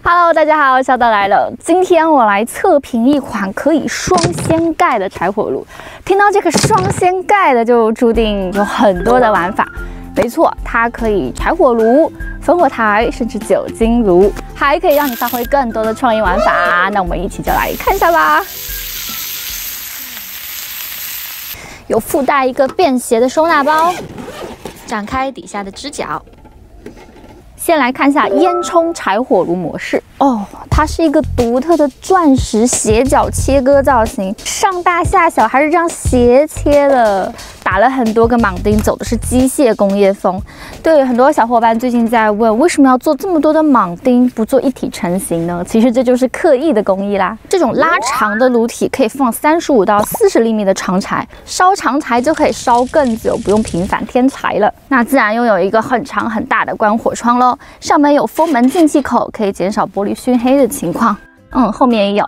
Hello， 大家好，小岛来了。今天我来测评一款可以双掀盖的柴火炉。听到这个双掀盖的，就注定有很多的玩法。没错，它可以柴火炉、烽火台，甚至酒精炉，还可以让你发挥更多的创意玩法。那我们一起就来看一下吧。有附带一个便携的收纳包，展开底下的支脚。先来看一下烟囱柴火炉模式哦，它是一个独特的钻石斜角切割造型，上大下小还是这样斜切的，打了很多个铆钉，走的是机械工业风。对，很多小伙伴最近在问，为什么要做这么多的铆钉，不做一体成型呢？其实这就是刻意的工艺啦。这种拉长的炉体可以放35到40厘米的长柴，烧长柴就可以烧更久，不用频繁添柴了。那自然拥有一个很长很大的关火窗喽。上面有风门进气口，可以减少玻璃熏黑的情况。后面也有。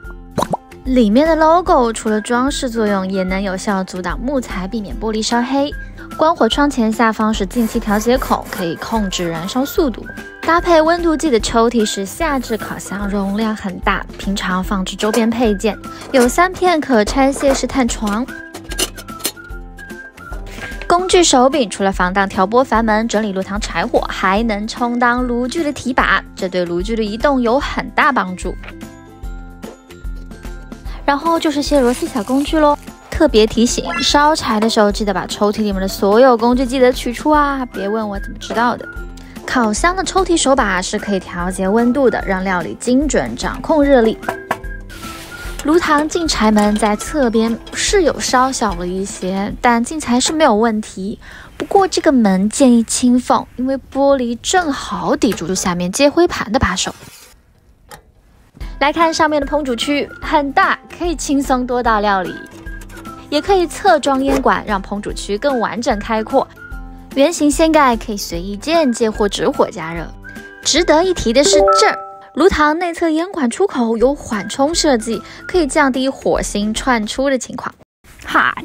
里面的 logo 除了装饰作用，也能有效阻挡木材，避免玻璃烧黑。关火窗前下方是进气调节孔，可以控制燃烧速度。搭配温度计的抽屉是下置烤箱，容量很大，平常放置周边配件。有3片可拆卸式探床。工具手柄除了防挡调拨阀门、整理炉膛柴火，还能充当炉具的提把，这对炉具的移动有很大帮助。然后就是些螺丝小工具咯。特别提醒，烧柴的时候记得把抽屉里面的所有工具记得取出啊！别问我怎么知道的。烤箱的抽屉手把是可以调节温度的，让料理精准掌控热力。炉膛进柴门在侧边是有稍小了一些，但进柴是没有问题。不过这个门建议轻放，因为玻璃正好抵住下面接灰盘的把手。来看上面的烹煮区，很大，可以轻松多道料理。也可以侧装烟管，让烹煮区更完整开阔。圆形掀盖可以随意间接或直火加热。值得一提的是这儿。炉膛内侧烟管出口有缓冲设计，可以降低火星窜出的情况。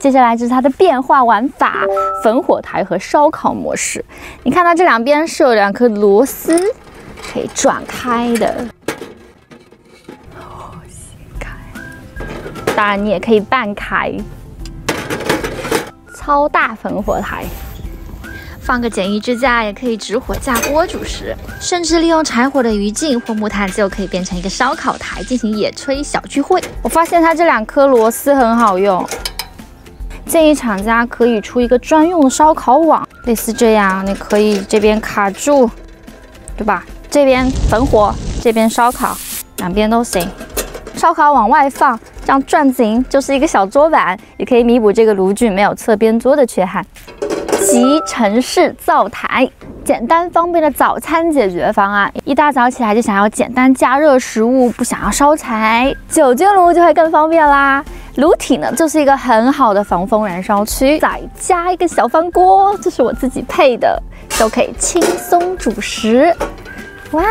接下来就是它的变化玩法，烽火台和烧烤模式。你看到这两边是有2颗螺丝，可以转开的。当然你也可以半开。超大烽火台。放个简易支架，也可以直火架锅煮食，甚至利用柴火的余烬或木炭就可以变成一个烧烤台，进行野炊小聚会。我发现它这2颗螺丝很好用，建议厂家可以出一个专用的烧烤网，类似这样，你可以这边卡住，对吧？这边焚火，这边烧烤，两边都行。烧烤往外放，这样转型就是一个小桌板，也可以弥补这个炉具没有侧边桌的缺憾。集成式灶台，简单方便的早餐解决方案。一大早起来就想要简单加热食物，不想要烧柴，酒精炉就会更方便啦。炉体呢，就是一个很好的防风燃烧区，再加一个小饭锅，这是我自己配的，都可以轻松煮食。哇，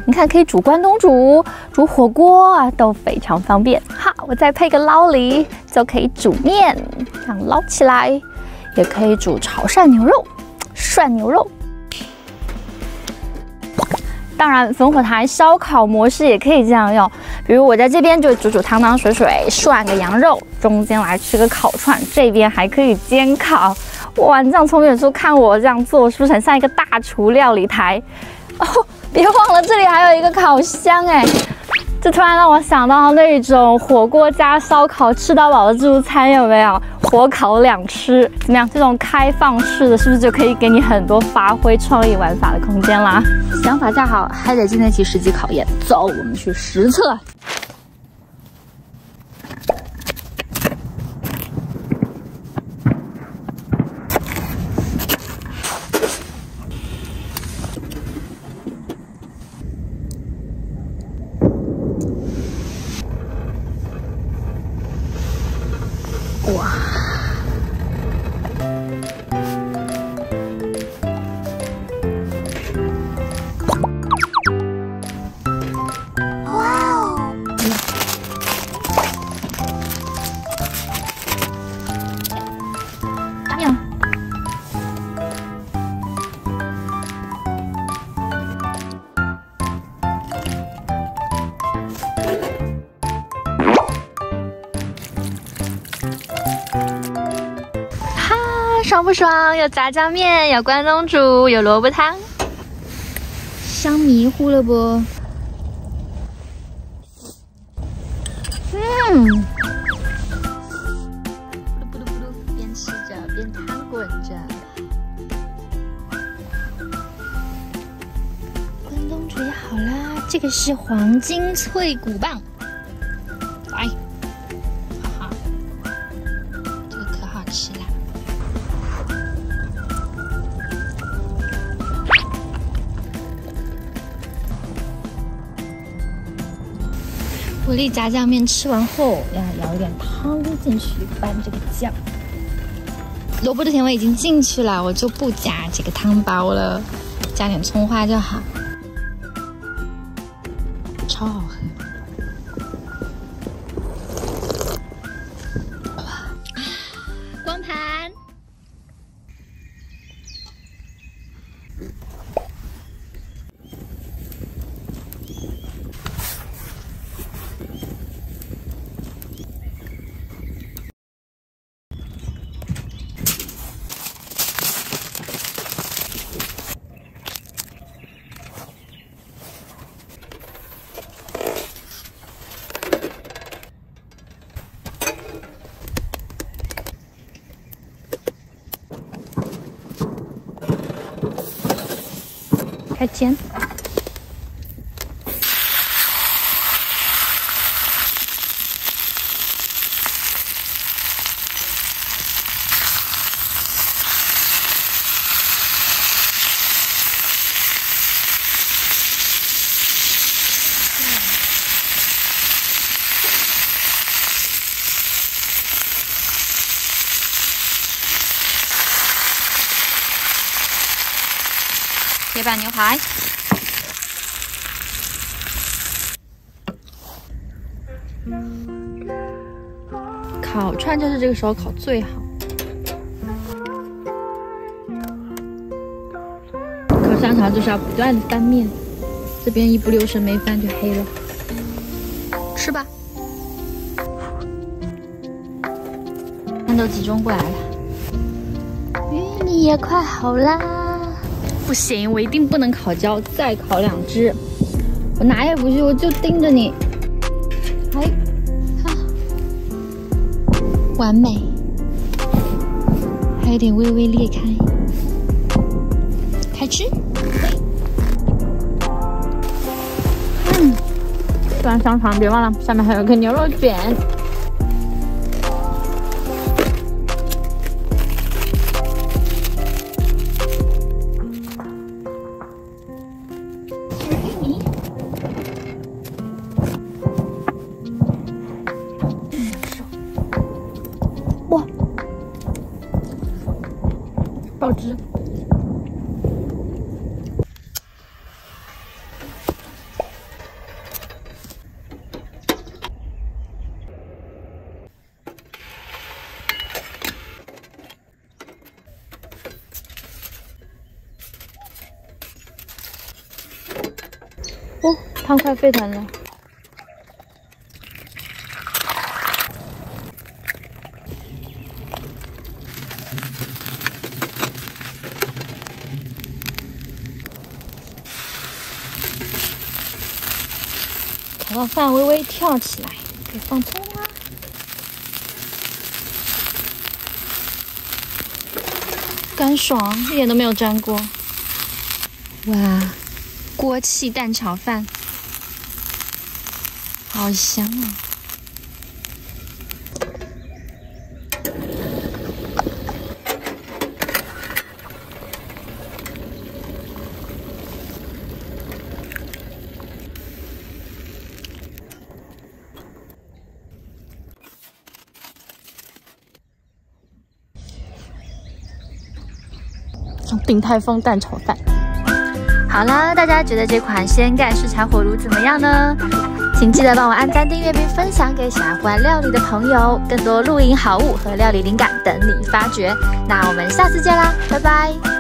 你看可以煮关东煮、煮火锅啊，都非常方便。我再配个捞梨，就可以煮面，这样捞起来。也可以煮潮汕牛肉、涮牛肉。当然，烽火台烧烤模式也可以这样用，比如我在这边就煮汤汤水水，涮个羊肉，中间来吃个烤串，这边还可以煎烤。哇，你这样从远处看我这样做，是不是很像一个大厨料理台？别忘了这里还有一个烤箱哎。这突然让我想到那种火锅加烧烤吃到饱的自助餐，有没有？火烤2吃，怎么样？这种开放式的，是不是就可以给你很多发挥创意玩法的空间啦？想法架好，还得经得起实际考验。走，我们去实测。哇！不爽？有炸酱面，有关东煮，有萝卜汤，香迷糊了不？不噜不噜，边吃着边汤滚着。关东煮也好啦，这个是黄金脆骨棒，来，哈哈，这个可好吃啦。蛤蜊炸酱面吃完后，要舀一点汤进去拌这个酱。萝卜的甜味已经进去了，我就不加这个汤包了，加点葱花就好。超好喝！光盘。开煎。铁板牛排，烤串就是这个时候烤最好。烤香肠就是要不断的翻面，这边一不留神没翻就黑了。吃吧，饭都集中过来了，芋泥也快好啦。不行，我一定不能烤焦，再烤2只，我哪也不去，我就盯着你。哎，看，完美，还有点微微裂开，开吃。吃完香肠别忘了，下面还有个牛肉卷。哇，爆汁！哦，汤快沸腾了。烤到饭微微跳起来，可以放葱啦。干爽，一点都没有粘锅。哇，锅气蛋炒饭，好香啊！鼎泰丰蛋炒饭。好了，大家觉得这款掀盖式柴火炉怎么样呢？请记得帮我按赞、订阅并分享给喜欢料理的朋友，更多露营好物和料理灵感等你发掘。那我们下次见啦，拜拜。